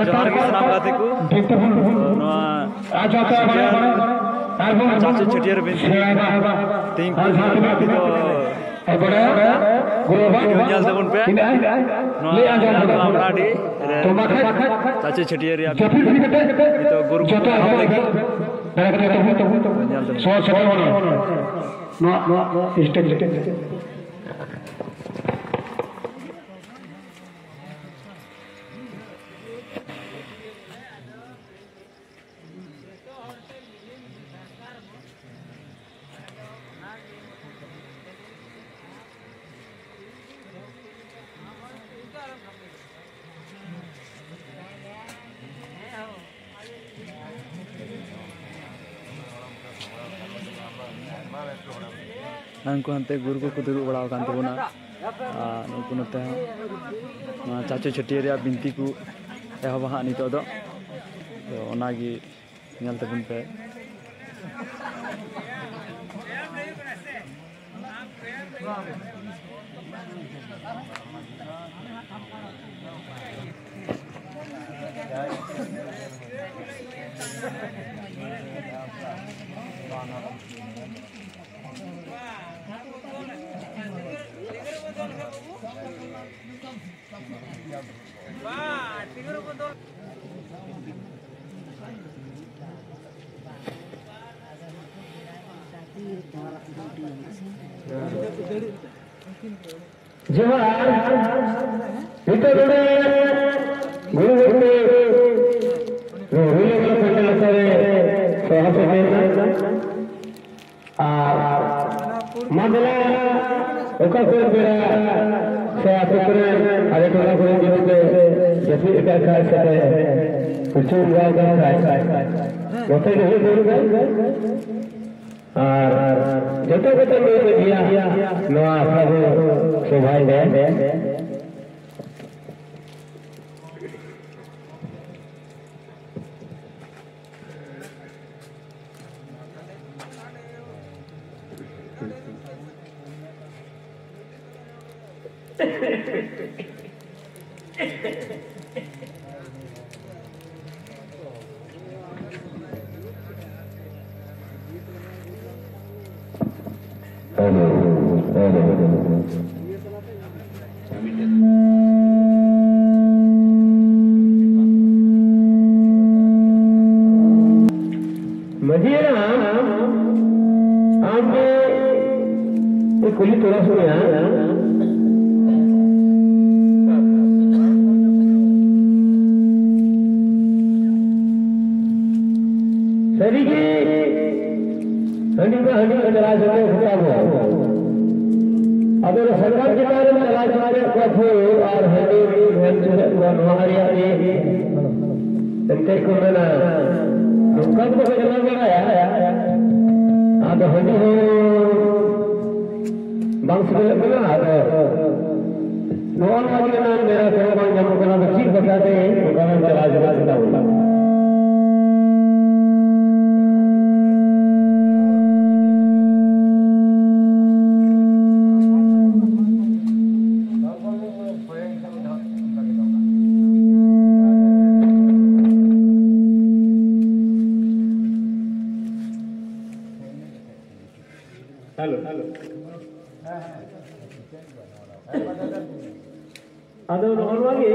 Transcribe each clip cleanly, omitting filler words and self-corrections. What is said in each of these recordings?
जोहार के सानाम गाते को चाचा छटियर बिनती तीन को अभी तो ᱧᱮᱞ ᱛᱟᱵᱚᱱ ᱯᱮ ᱱᱚᱣᱟ ᱟᱢᱲᱟᱰᱤ ᱪᱟᱪᱟ ᱪᱷᱟᱹᱴᱭᱟᱹᱨ ᱨᱮᱭᱟᱜ ᱱᱤᱛᱚᱜ ᱜᱩᱨᱩ ᱠᱚ ᱮᱦᱚᱵ ᱞᱟᱹᱜᱤᱫ ᱧᱮᱞ ᱛᱟᱵᱚᱱ ᱱᱟᱝᱠᱩ ᱦᱟᱱᱛᱮ ᱜᱩᱨᱩ ᱠᱚ ᱫᱩᱲᱩᱵ ᱵᱟᱲᱟᱣ ᱟᱠᱟᱱ ᱛᱟᱵᱚᱱᱟ ᱟᱨ ᱱᱩᱠᱩ ᱱᱚᱛᱮ ᱦᱚᱸ ᱱᱚᱣᱟ ᱪᱟᱪᱳ ᱪᱷᱟᱹᱴᱭᱟᱹᱨ ᱨᱮᱭᱟᱜ ᱵᱤᱱᱛᱤ ᱠᱚ ᱮᱦᱚᱵᱟ ᱦᱟᱸᱜ ᱱᱤᱛᱚᱜ ᱫᱚ ᱚᱱᱟᱜᱮ ᱧᱮᱞ ᱛᱟᱵᱚᱱ ᱯᱮ जोहार itu dulu guru guru guru pandal करे मदला ओका कोई बेरा से आसुकरे अरे टोला कोई जीवते जैसे एका का सके कुछ गाँव का होते नहीं बोल गए और जतो जतो लोग दिया नवा सब सौभाग्य है कुली थोड़ा सुनिया सभी की हंडी का चला सकते खुदा हुआ अगर सरकार के बारे में चला चलाने कथो और हमारी इनके को मैंने कब को चला गया हाँ तो हंडी हो बंश में बना नॉन वाले नाम मेरा सहयोग जब करना तो ठीक बताते हैं गवर्नमेंट चला चला होगा हेलो हेलो ಅದು ನೋಡುವಾಗಿ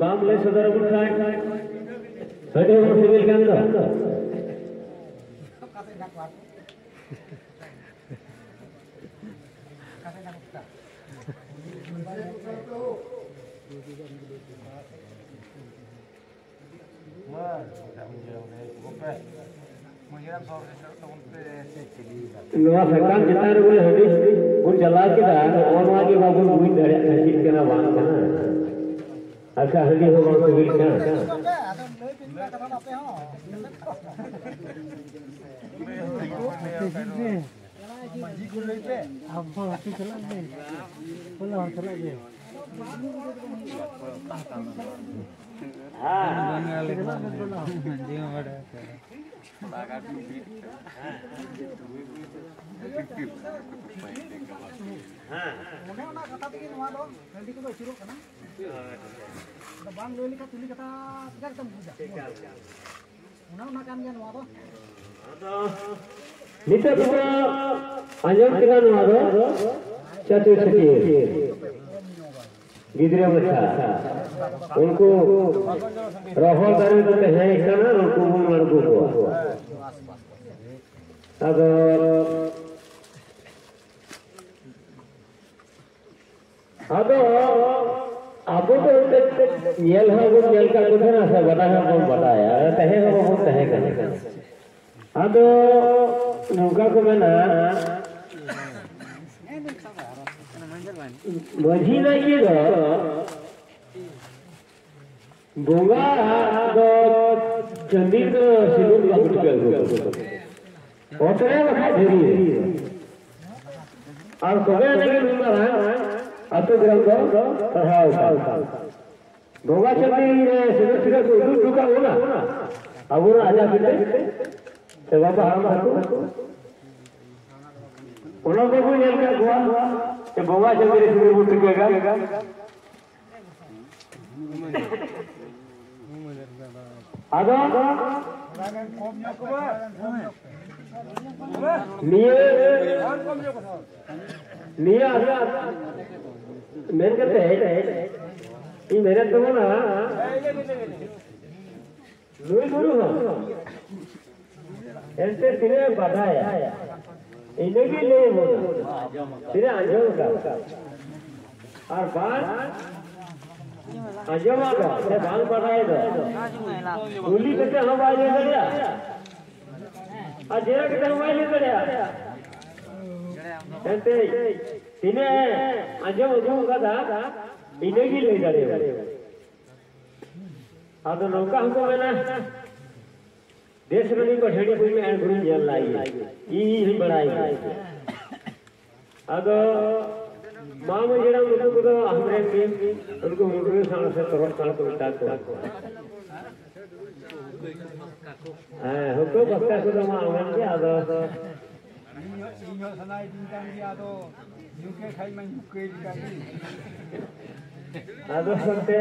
ಬಾಂಗ್ಲೆ ಸದರ ಬಿಟ್ಟಾಗ ಹಡಿ ಸಿವಿಲ್ ಕಂದ नवा सरकार जिताने बोले हडी उन जला के दा और आगे बाबू हुई दरे हजी के ना वान ना अच्छा हडी हो गो सिविल का Nita kuma anjam kita nuado चाचू छठिए गिदरे बच्चा उनको रोहल करे तो है इतना उनको मन को अब अब तो येल है वो येल का कुछ ना सब बता है कौन बताया तहे को वो तहे करने अब नौका को मैं ना वही नहीं है बोगा तो चंदी तो सिलूर का कुछ कर ओतरे वखा धीरे और कोगे नहीं मिलता है अतो ग्राम को पढ़ाओ बोगा चंदी सिलूर सिलूर को दूर दुका हो ना अब वो आजा बिते तो बाबा हम उन्होंने को ये क्या हुआ कि बोगा चंदी सिलूर बुट केगा आदो लिए मेरे कहते हैं ये मेरे तो ना लुई गुरु हो ऐसे तिने बढ़ाया इन्हें भी ले वो तिने अंजों का और बात अंजों का ये बाल बढ़ाए तो गुली करते हम बाल ले गया अजेरा के हम बाल ले गया ऐसे तिने अंजों का था इन्हें भी ले गए अब तो नौका हमको मैंने देश रनी को ठेड़ी कोई में गुरु जल लाई ये ही बढ़ाई अब मां में जेड़ा उनको तो हमरे में उनको मुंडे साल से करोड़ साल को बिता को हां हमको बक्का को तो मां आवन के अब इनो सनाई दिन का दिया तो यूके खाई में यूके का अब सुनते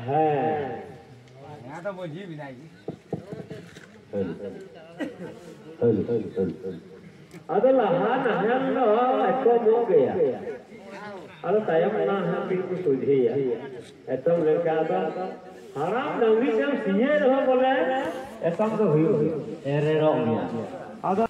है यहाँ तो वो जी भी नहीं अदला हाँ नहर लो ऐको मो गया अदला तायम ना हाँ बिल्कुल सुझे या ऐतो लड़का तो हराम नवी जब सीए रहो बोले ऐसा तो हुई एरे रो गया अदला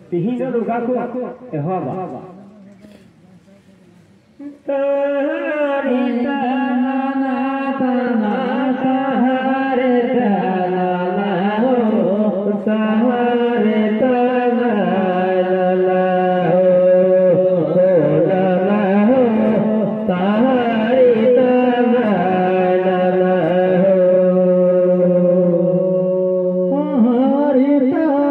Tihinya lukaku ehaba tari tanana tanana hare tanana ho sahare tanana ho tanana ho sahare tanana ho hare tanana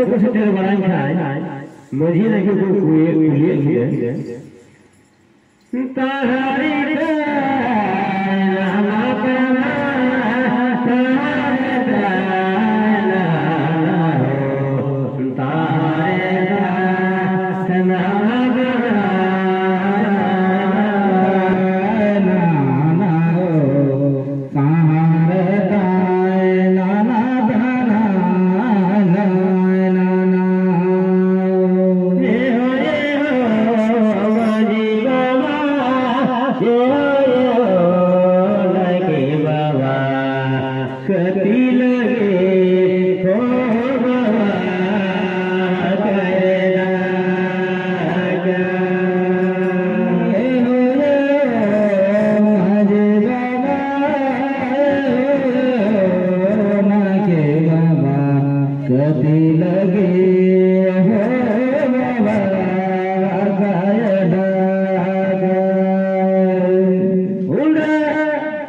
को सेटर बनाई खाए मझी लगे को कुए ताहारी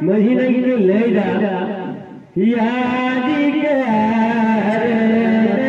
महीना की ले जा याद कर